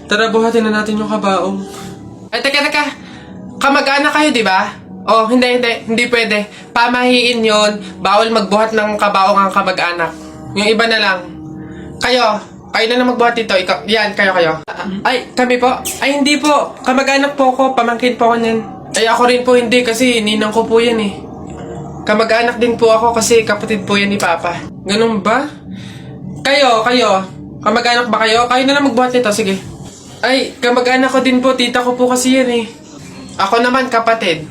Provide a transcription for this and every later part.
Tara, buhatin na natin yung kabaong. Ay, teka. Kamag-anak kayo, di ba? Oh, hindi pwede. Pamahiin yon. Bawal magbuhat ng kabaong ang kamag-anak. Yung iba na lang. Kayo na lang magbuhat dito. Ikaw, yan, kayo. Ay, kami po? Ay, hindi po. Kamag-anak po ako. Pamangkin po ako niyan. Ay, ako rin po hindi kasi ninang ko po yan eh. Kamag-anak din po ako kasi kapatid po yan ni Papa. Ganun ba? Kayo. Kamag-anak ba kayo? Kayo na lang magbuhat nito, sige. Ay, kamag-anak ko din po. Tita ko po kasi yan eh. Ako naman kapatid.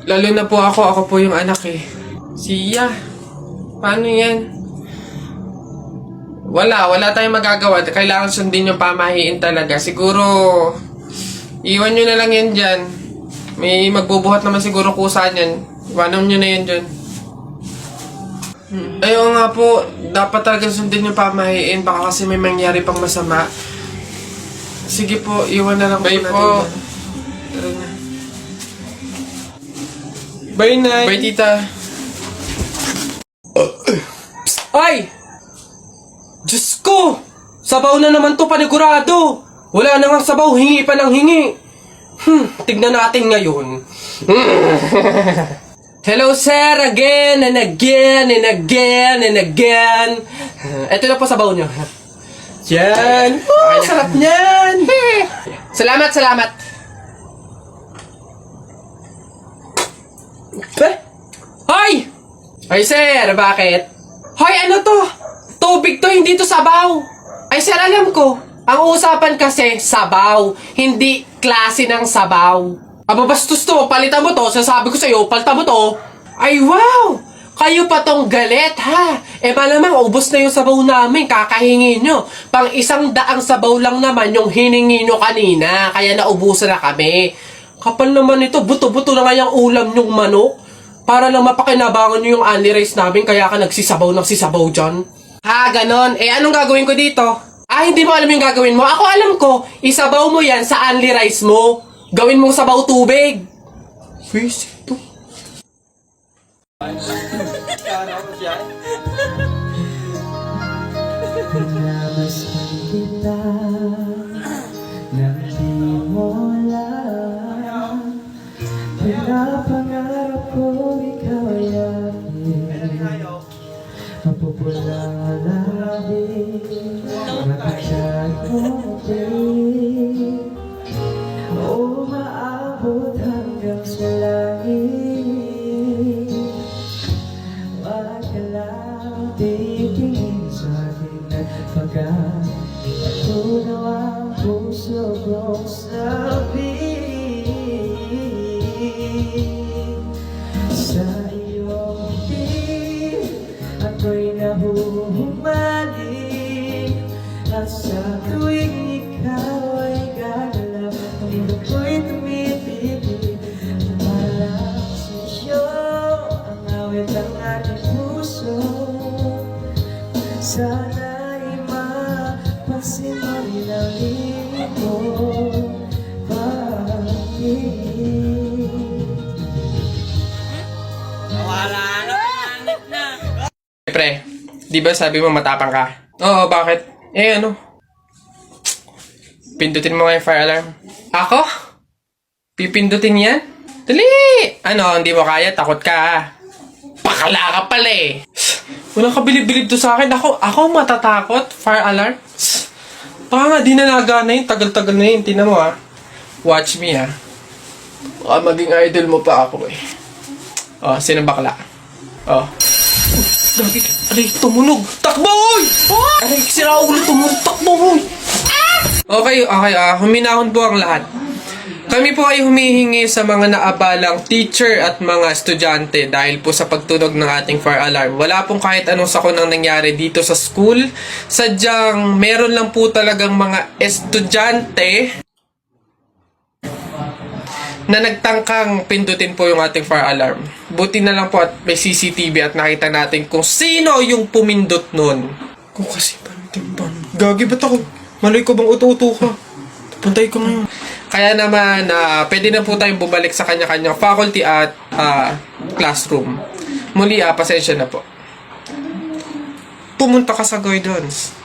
Lalo na po ako po yung anak eh. Siya. Paano yan? Wala tayong magagawa. Kailangan sundin yung pamahiin talaga. Siguro, iwan nyo na lang yan dyan. May magbubuhat naman siguro kusa yan. Iwanan nyo na yan dyan. Ayaw nga po, dapat talaga sundin yung pamahiin. Baka kasi may mangyari pang masama. Sige po, iwan na lang po natin. Bye po. Tara na. Bye, Nay. Bye, Tita. Ay! Diyos ko! Sabaw na naman to, panigurado! Wala na nga sabaw, hingi pa ng hingi. Tignan natin ngayon. Hello, sir! Again and again and again and again. Ito na po sabaw nyo. Yan! Oh, sarap niyan! Salamat! Hoy! Ay, sir, bakit? Hoy, ano to? Tubig to, hindi to sabaw. Ay, sir, alam ko. Ang usapan kasi, sabaw. Hindi klase ng sabaw. Aba, bastos to. Palitan mo to. Sasabi ko sa'yo, palitan mo to. Ay, wow! Kayo pa tong galit, ha? Malamang ubos na yung sabaw namin. Kakahingi nyo. Pang 100 sabaw lang naman yung hiningi nyo kanina. Kaya naubusan na kami. Kapal naman ito. Buto-buto na nga yung ulam nyong manok. Para lang mapakinabangan nyo yung only rice namin. Kaya ka nagsisabaw dyan. Ha, ganon. Anong gagawin ko dito? Hindi mo alam yung gagawin mo? Ako alam ko. Isabaw mo yan sa only rice mo. Gawin mong sabaw tubig. Face ito. Pinamasan kita nang di mo alam. Pinapangarap ko ikaw ay akin. Mapupulang alabi, makachat mo din. O maabot hanggang sa langit. Wag ka lang titingin sa akin at pagkatunaw ang puso kong sabi. Sa iyong ngiti ako'y nahuhumaling. At sa tuwing ikaw ay gagalaw, ang mundo ko'y tumitibig. Lumalak sa iyo ang awit ng aking puso. Sana'y mapansin mo rin ang iyong pag-ibig. Pre, di ba sabi mo matapang ka? Oo, bakit? Pindutin mo nga yung fire alarm. Ako? Pipindutin yan? Dali! Hindi mo kaya? Takot ka. Pakala ka pala eh. Walang kabilib-bilib to sa akin. Ako matatakot? Fire alarm? Baka nga di na nagana yun. Tagal-tagal na yun. Tingnan mo Watch me Baka maging idol mo pa ako eh. Sino bakla? Dagi, aray, tumunog! Takbo, oy! Aray, sira ulo, tumunog, takbo, oy! Okay, huminahon po ang lahat. Kami po ay humihingi sa mga naabalang teacher at mga estudyante dahil po sa pagtunog ng ating fire alarm. Wala pong kahit anong sakunang nangyari dito sa school. Sadyang meron lang po talagang mga estudyante na nagtangkang pindutin po yung ating fire alarm. Buti na lang po at may CCTV at nakita natin kung sino yung pumindot nun. Kung kasi pantimpan. Gagi, ba't ako? Maloy ko bang uto-uto ka? Puntay ko ngayon. Kaya naman, pwede na po tayong bumalik sa kanya-kanyang faculty at classroom. Muli, pasensya na po. Pumunta ka sa guidance.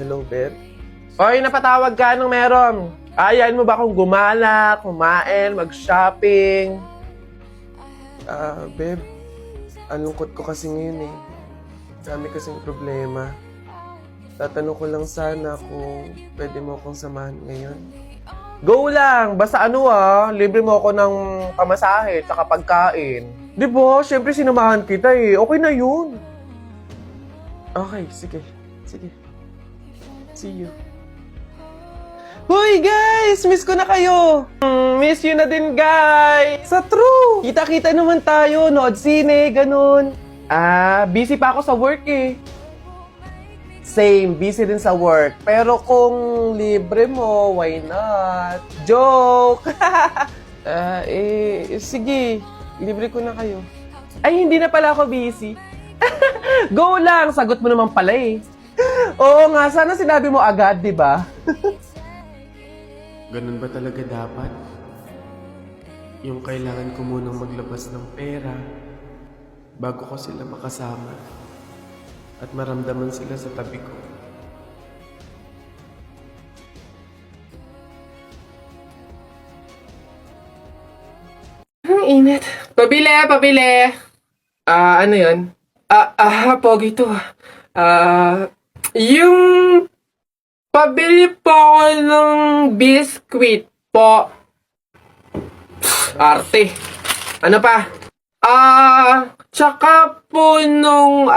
Hello, Beth. Oy, napatawag ka, anong meron? Ayain mo ba akong gumala, kumain, mag-shopping? Babe, ang lungkot ko kasi ngayon eh. Dami kasing problema. Tatanong ko lang sana kung pwede mo akong samahan ngayon. Go lang! Basta libre mo ako ng pamasahe tsaka pagkain. Di ba? Siyempre sinamahan kita eh. Okay na yun. Okay, sige. Sige. See you. Hoy guys! Miss ko na kayo! Miss you na din guys! Sa true! Kita-kita naman tayo, nood sine, ganun. Busy pa ako sa work eh. Same, busy din sa work. Pero kung libre mo, why not? Joke! Sige. Libre ko na kayo. Ay, hindi na pala ako busy. Go lang! Sagot mo naman pala eh. Oo nga, sana sinabi mo agad, di ba? Ganun ba talaga dapat? Yung kailangan ko munang maglabas ng pera bago ko sila makasama at maramdaman sila sa tabi ko. Ang init. Pabili! Ano yun? Pogi to. Yung pabili po ako ng biskwit po. Arte. Ano pa? Tsaka po nung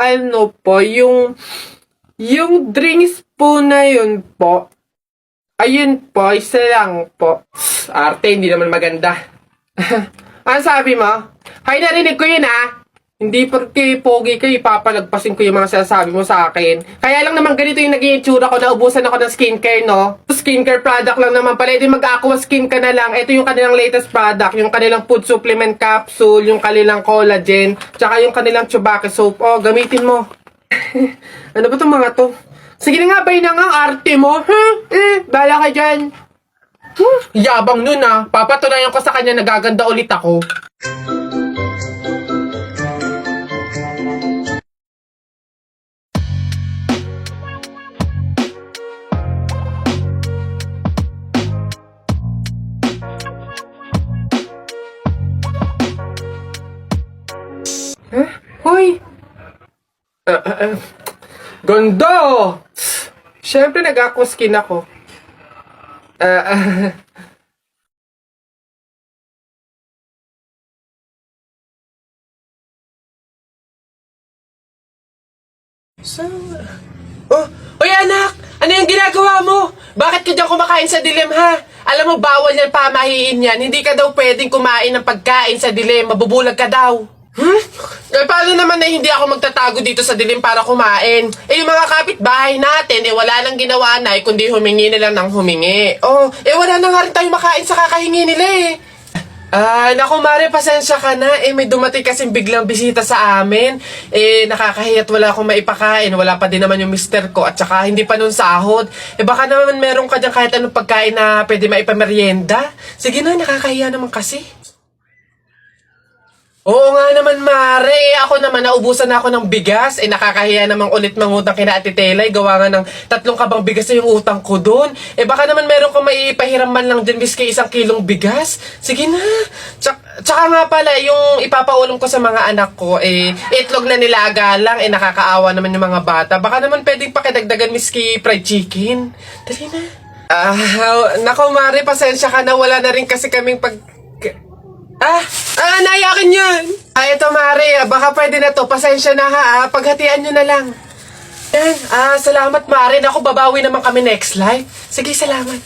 yung drinks po na yun po. Ayun po, isa lang po. Arte, hindi naman maganda. Ano sabi mo? Hay, narinig ko yun Hindi porque pogi kayo, ipapalagpasin ko yung mga sinasabi mo sa akin. Kaya lang naman ganito yung naging itsura ko, naubusan ako ng skincare, no? Skincare product lang naman pala, edi mag-aqua skin ka na lang. Ito yung kanilang latest product, yung kanilang food supplement capsule, yung kanilang collagen, tsaka yung kanilang Chubaki soap. Oh, gamitin mo. Ano ba itong mga to? Sige na nga, bay na nga, arte mo. Bala ka dyan. Yabang nun papatunayan ko sa kanya nagaganda ulit ako. Hoy! Ganda! Siyempre nag-aquaskin ako. Hoy anak! Ano yung ginagawa mo? Bakit ka dyan kumakain sa dilim ha? Alam mo, bawal yan, pamahiin yan. Hindi ka daw pwedeng kumain ng pagkain sa dilim. Mabubulag ka daw. Paano naman na hindi ako magtatago dito sa dilim para kumain? Yung mga kapitbahay natin, wala nang ginawa na, kundi humingi nila ng humingi. Wala na nga rin tayo makain sa kakahingi nila naku Mare, pasensya ka na. May dumating kasing biglang bisita sa amin. Nakakahiya't wala akong maipakain. Wala pa din naman yung mister ko at saka hindi pa nun sahod. Baka naman meron ka dyan kahit anong pagkain na pwede maipameryenda. Sige na, nakakahiya naman kasi. Oo nga naman, Mare. Ako naman, naubusan na ako ng bigas. Nakakahiya namang ulit mangutang kina Ate Telay. Gawa nga ng 3 kabang bigas na yung utang ko doon. Baka naman meron kong maipahiram man lang din miski 1 kilong bigas. Sige na. Tsaka nga pala, yung ipapaulam ko sa mga anak ko, itlog na nilaga lang. Nakakaawa naman yung mga bata. Baka naman pwedeng pakidagdagan miski fried chicken. Dali na. Nako, Mare, pasensya ka na. Wala na rin kasi kaming naiyakin yun. Ito Mare, baka pwede na to. Pasensya na paghatian nyo na lang. Yan, salamat Mare. Naku, babawi naman kami next live. Sige, salamat.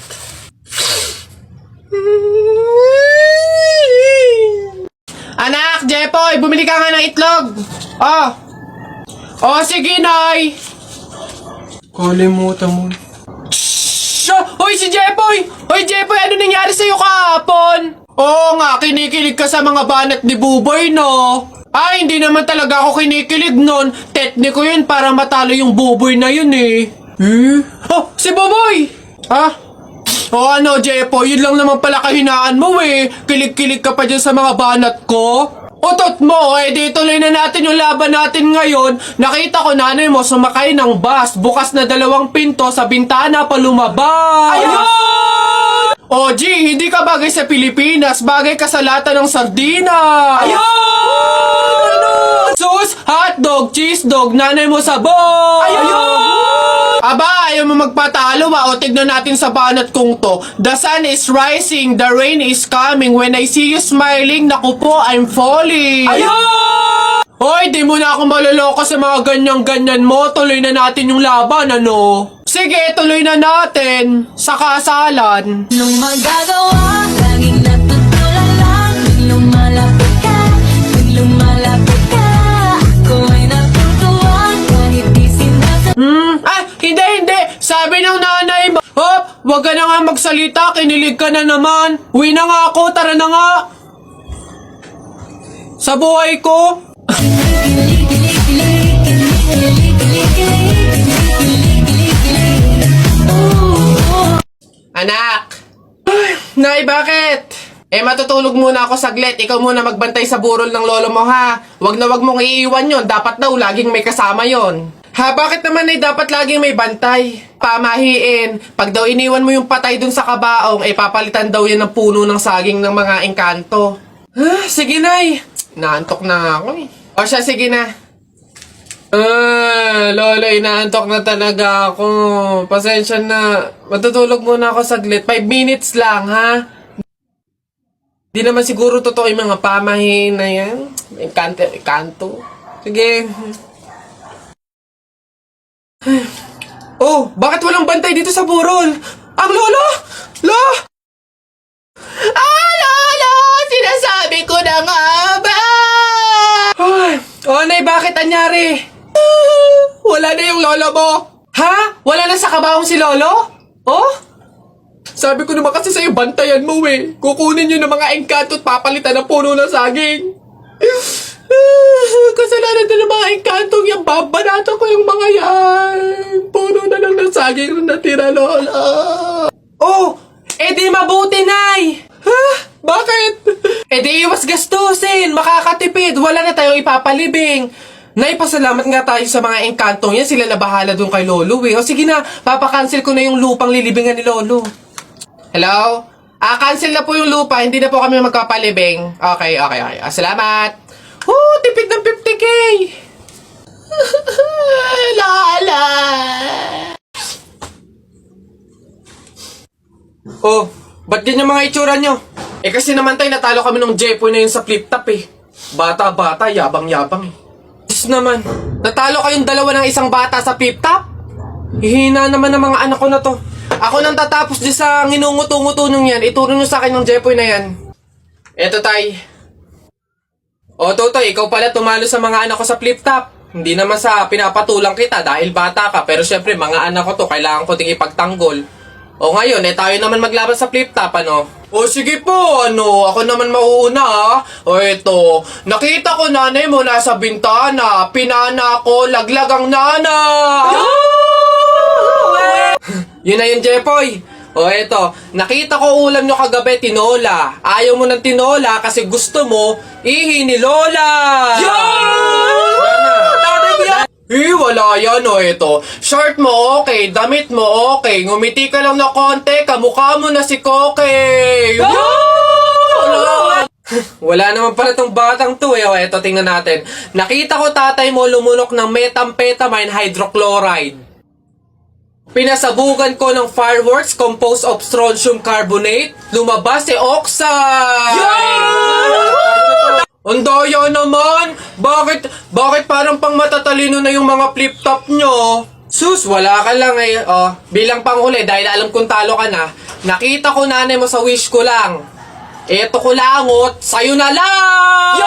Anak, Jepoy, bumili ka nga ng itlog. Sige, Nay. Kalimutan mo. Hoy, si Jepoy! Hoy, Jepoy, ano nangyari sa'yo kahapon? Oo nga, kinikilig ka sa mga banat ni Buboy, no? Hindi naman talaga ako kinikilig nun. Tekniko yun para matalo yung Buboy na yun, si Buboy! Jepo, yun lang naman pala kahinaan mo, Kilig-kilig ka pa dyan sa mga banat ko? Utot mo, di tuloy na natin yung laban natin ngayon. Nakita ko nanay mo sumakay ng bus, bukas na 2 pinto, sa bintana pa lumabas. Ayun! O G, hindi ka bagay sa Pilipinas, bagay ka sa lata ng sardinas. Ayun! Sus, hotdog, cheese dog, nanay mo sabog. Ayun! Aba, ayaw mo magpatalo ba? O tignan natin sa banat kong to. The sun is rising, the rain is coming. When I see you smiling, naku po, I'm falling. Ayun! Hoy, di mo na ako maloloko sa mga ganyan-ganyan mo. Tuloy na natin yung laban, ano? Sige, tuloy na natin. Sa kasalan. Anong magagawa? Laging natutulala. Tuwing lumalapit ka, tuwing lumalapit ka, ako ay natutuwa kahit di sinasabi. Hindi. Sabi ng nanay mo, hop, wag ka na nga magsalita, kinilig ka na naman. Uwi na nga ako, tara na nga. Sa buhay ko. Anak! Ay, Nay, bakit? Matutulog muna ako saglit. Ikaw muna magbantay sa burol ng lolo mo, ha? Wag na wag mong iiwan yon. Dapat daw laging may kasama yon. Ha, bakit naman ay dapat laging may bantay? Pamahiin. Pag daw iniwan mo yung patay dun sa kabaong, papalitan daw yan ng puno ng saging ng mga engkanto. Sige, Nay. Naantok na ako eh. O siya, sige na. Lola, inaantok na talaga ako. Pasensya na. Matutulog muna ako saglit. 5 minutes lang, ha? Di naman siguro totoo yung mga pamahiin na yan. Engkanto. Sige. Oh, bakit walang bantay dito sa burol? Ang lolo! Lolo! Sinasabi ko na nga ba? Nay, bakit anyari? Wala na yung lolo mo. Ha? Wala na sa kabaong si lolo? Oh? Sabi ko naman kasi sa'yo, bantayan mo eh. Kukunin nyo ng mga engkanto at papalitan ng puno ng saging. Kasalanan na ng mga engkantong yung babanatan ko yung mga yan. Puno na lang ng saging na natira, lola. Oh, di mabuti, Nay. Ha? Bakit? Di iwas gastusin, makakatipid, wala na tayong ipapalibing. Nay, pasalamat nga tayo sa mga engkantong yan, sila na bahala dun kay Lolo eh. O sige na, papakancel ko na yung lupang lilibingan ni Lolo. Hello? Cancel na po yung lupa, hindi na po kami magpapalibing. Okay. Salamat. Tipid ng 50K. Lala. Oh, ba't ganyan mga itsura nyo? Kasi naman tayo natalo kami ng Jepoy na yun sa flip top eh. Bata-bata, yabang-yabang eh. Diyos naman, natalo kayong dalawa ng isang bata sa flip top? Hihina naman ng mga anak ko na to. Ako nang tatapos di sa nginunguto-nguto nyo yan. Ituro nyo sa akin ng Jepoy na yan. Eto, tay. O, Totoy, ikaw pala tumalo sa mga anak ko sa flip top. Hindi naman sa pinapatulang kita dahil bata ka. Pero syempre, mga anak ko to, kailangan ko ding ipagtanggol. O ngayon, tayo naman maglaban sa flip top, ano? O sige po, ako naman mauuna, ha? O eto, nakita ko nanay mo nasa bintana. Pinana ko, laglag ang nana. Yun na yun, Jepoy. O eto, nakita ko ulam nyo kagabi, tinola. Ayaw mo ng tinola kasi gusto mo ihi ni Lola. Wala yan, eto. Short mo okay, damit mo okay, ngumiti ka lang na konti, kamukha mo na si Koke. Wala naman pala tong batang to eh. O eto, tingnan natin. Nakita ko tatay mo lumunok ng methamphetamine hydrochloride. Pinasabugan ko ng fireworks composed of strontium carbonate. Lumabas si oxide! Ang daya naman! Bakit parang pang matatalino na yung mga flip-top nyo? Sus, wala ka lang eh. Bilang panghuli, dahil alam kong talo ka na, nakita ko nanay mo sa wish ko lang. Eto ko langot, sa'yo na lang!